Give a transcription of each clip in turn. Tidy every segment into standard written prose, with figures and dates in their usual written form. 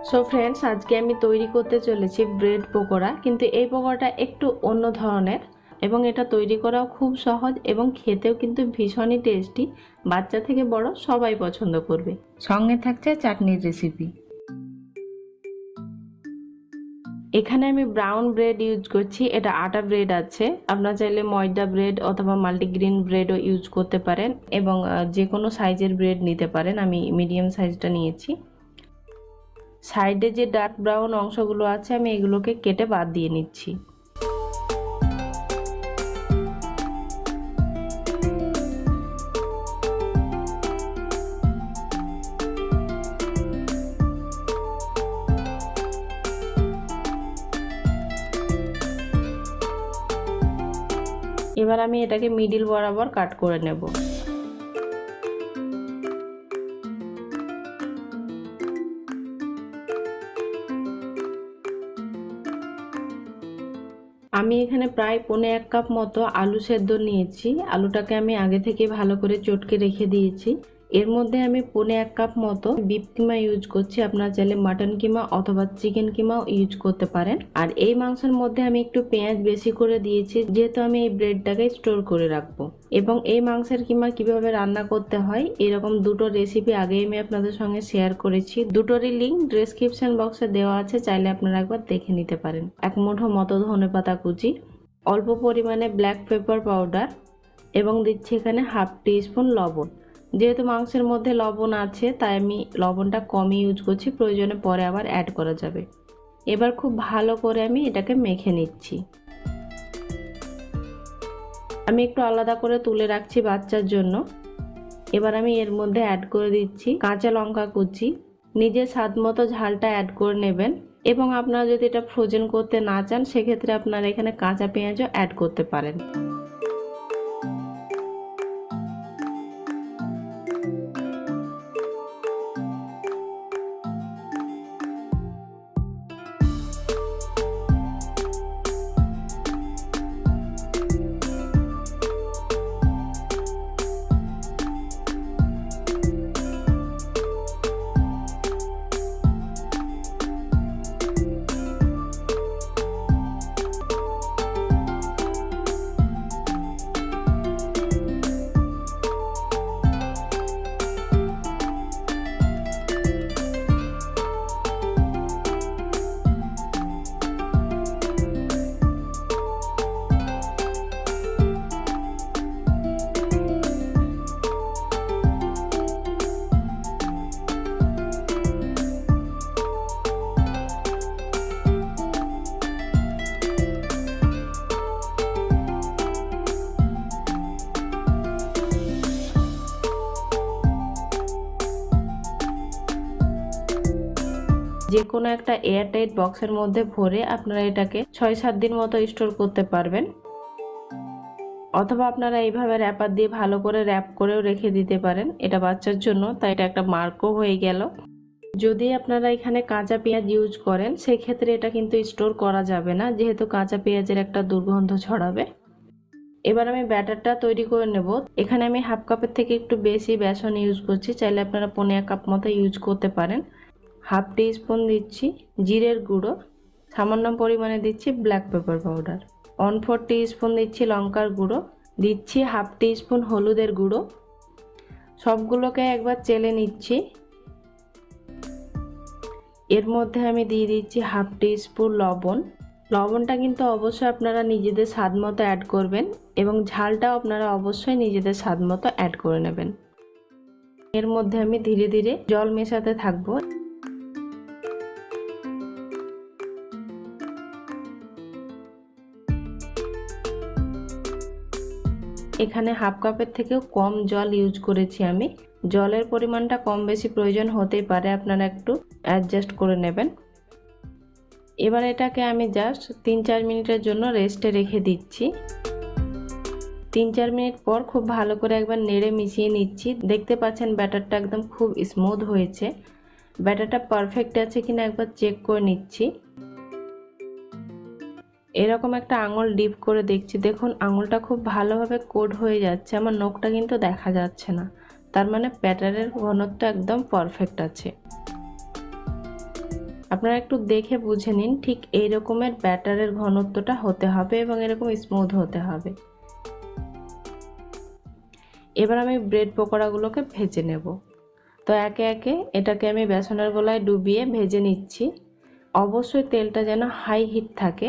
So friends, আজকে আমি তৈরি করতে চলেছি ব্রেড পকোড়া। কিন্তু এই পকোড়াটা একটু অন্য ধরনের এবং এটা তৈরি করাও খুব সহজ এবং খেতেও কিন্তু ভীষণই টেস্টি। বাচ্চা থেকে বড় সবাই পছন্দ করবে। সঙ্গে থাকছে চাটনির রেসিপি। এখানে আমি ব্রাউন ব্রেড ইউজ করছি, এটা আটা ব্রেড আছে। আপনারা চাইলে ময়দা ব্রেড অথবা মাল্টিগ্রেন ব্রেডও ইউজ করতে পারেন এবং যে কোনো সাইজের ব্রেড নিতে পারেন। আমি মিডিয়াম সাইজটা নিয়েছি। সাইডে যে ডার্ক ব্রাউন অংশগুলো আছে আমি এগুলোকে কেটে বাদ দিয়ে নিচ্ছি। এবার আমি এটাকে মিডিল বরাবর কাট করে নেব। আমি এখানে প্রায় 1.25 কাপ মতো আলু সেদ্ধ নিয়েছি। আলুটাকে আমি আগে থেকে ভালো করে চটকে রেখে দিয়েছি। এর মধ্যে আমি 1.25 কাপ মতো বিফ কিমা ইউজ করছি। আপনারা চাইলে মাটন কিমা অথবা চিকেন কিমাও ইউজ করতে পারেন। আর এই মাংসের মধ্যে আমি একটু পেঁয়াজ বেশি করে দিয়েছি, যেহেতু আমি এই ব্রেডটাকে স্টোর করে রাখবো। এবং এই মাংসের কিমা কিভাবে রান্না করতে হয় এরকম দুটো রেসিপি আগেই আমি আপনাদের সঙ্গে শেয়ার করেছি। দুটোরই লিঙ্ক ডেসক্রিপশন বক্সে দেওয়া আছে, চাইলে আপনারা একবার দেখে নিতে পারেন। এক মুঠো মতো ধনেপাতা কুচি, অল্প পরিমাণে ব্ল্যাক পেপার পাউডার এবং দিচ্ছি এখানে হাফ টিস্পুন লবণ। যেহেতু মাংসের মধ্যে লবণ আছে তাই আমি লবণটা কমই ইউজ করছি, প্রয়োজনে পরে আবার অ্যাড করা যাবে। এবার খুব ভালো করে আমি এটাকে মেখে নিচ্ছি। আমি একটু আলাদা করে তুলে রাখছি বাচ্চার জন্য। এবার আমি এর মধ্যে অ্যাড করে দিচ্ছি কাঁচা লঙ্কা কুচি। নিজের স্বাদ মতো ঝালটা অ্যাড করে নেবেন এবং আপনারা যদি এটা ফ্রোজেন করতে না চান সেক্ষেত্রে আপনারা এখানে কাঁচা পেঁয়াজও অ্যাড করতে পারেন। যে কোনো একটা এয়ারটাইট বক্সের মধ্যে ভরে আপনারা এটাকে 6-7 দিন মতো স্টোর করতে পারবেন। অথবা আপনারা এইভাবে র্যাপার দিয়ে ভালো করে র্যাপ করেও রেখে দিতে পারেন। এটা বাচ্চার জন্য, তাই এটা একটা মার্কও হয়ে গেল। যদি আপনারা এখানে কাঁচা পেঁয়াজ ইউজ করেন সেক্ষেত্রে এটা কিন্তু স্টোর করা যাবে না, যেহেতু কাঁচা পেঁয়াজের একটা দুর্গন্ধ ছড়াবে। এবার আমি ব্যাটারটা তৈরি করে নেব। এখানে আমি হাফ কাপের থেকে একটু বেশি বেসন ইউজ করছি, চাইলে আপনারা 1.25 কাপ মতো ইউজ করতে পারেন। হাফ টিস্পুন দিচ্ছি জিরের গুঁড়ো, সামান্য পরিমাণে দিচ্ছি ব্ল্যাক পেপার পাউডার, 1/4 টিস্পুন দিচ্ছি লঙ্কার গুঁড়ো, দিচ্ছি হাফ টিস্পুন হলুদের গুঁড়ো। সবগুলোকে একবার চেলে নিচ্ছি। এর মধ্যে আমি দিয়ে দিচ্ছি হাফ টিস্পুন লবণ। লবণটা কিন্তু অবশ্যই আপনারা নিজেদের স্বাদ মতো অ্যাড করবেন এবং ঝালটাও আপনারা অবশ্যই নিজেদের স্বাদ মতো অ্যাড করে নেবেন। এর মধ্যে আমি ধীরে ধীরে জল মেশাতে থাকবো। এখানে হাফ কাপের থেকেও কম জল ইউজ করেছি আমি। জলের পরিমাণটা কম বেশি প্রয়োজন হতেই পারে, আপনারা একটু অ্যাডজাস্ট করে নেবেন। এবার এটাকে আমি জাস্ট 3-4 মিনিটের জন্য রেস্টে রেখে দিচ্ছি। 3-4 মিনিট পর খুব ভালো করে একবার নেড়ে মিশিয়ে নিচ্ছি। দেখতে পাচ্ছেন ব্যাটারটা একদম খুব স্মুথ হয়েছে। ব্যাটারটা পারফেক্ট আছে কিনা একবার চেক করে নিচ্ছি। এরকম একটা আঙুল ডিপ করে দেখছি, দেখুন আঙুলটা খুব ভালোভাবে কোট হয়ে যাচ্ছে। আমার নখটা কিন্তু দেখা যাচ্ছে না, তার মানে ব্যাটারের ঘনত্ব একদম পারফেক্ট আছে। আপনারা একটু দেখে বুঝে নিন, ঠিক এই রকমের ব্যাটারের ঘনত্বটা হতে হবে এবং এরকম স্মুথ হতে হবে। এবার আমি ব্রেড পকোড়াগুলোকে ভেজে নেব। তো একে একে এটাকে আমি বেসনের গোলায় ডুবিয়ে ভেজে নিচ্ছি। অবশ্যই তেলটা যেন হাই হিট থাকে।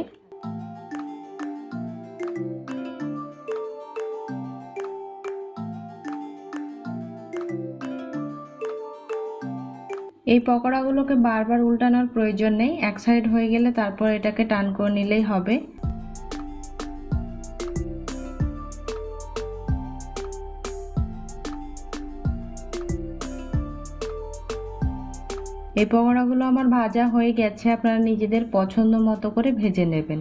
এই পকোড়াগুলোকে বারবার উল্টানোর প্রয়োজন নেই, এক সাইড হয়ে গেলে তারপর এটাকে টান করে নিলেই হবে। এই পকোড়াগুলো আমার ভাজা হয়ে গেছে, আপনারা নিজেদের পছন্দ মতো করে ভেজে নেবেন।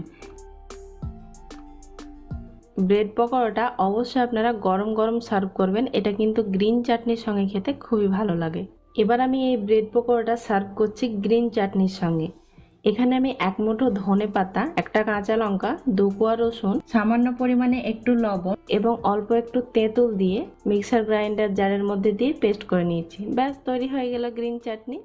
ব্রেড পকোড়াটা অবশ্যই আপনারা গরম গরম সার্ভ করবেন, এটা কিন্তু গ্রিন চাটনির সঙ্গে খেতে খুবই ভালো লাগে। এবার আমি এই ব্রেড পকোড়াটা সার্ভ করছি গ্রিন চাটনির সঙ্গে। এখানে আমি 1 মুঠো ধনে পাতা, একটা কাঁচা লঙ্কা, 2 কোয়া রসুন, সামান্য পরিমাণে একটু লবণ এবং অল্প একটু তেঁতুল দিয়ে মিক্সার গ্রাইন্ডার জারের মধ্যে দিয়ে পেস্ট করে নিয়েছি। ব্যাস তৈরি হয়ে গেল গ্রিন চাটনি।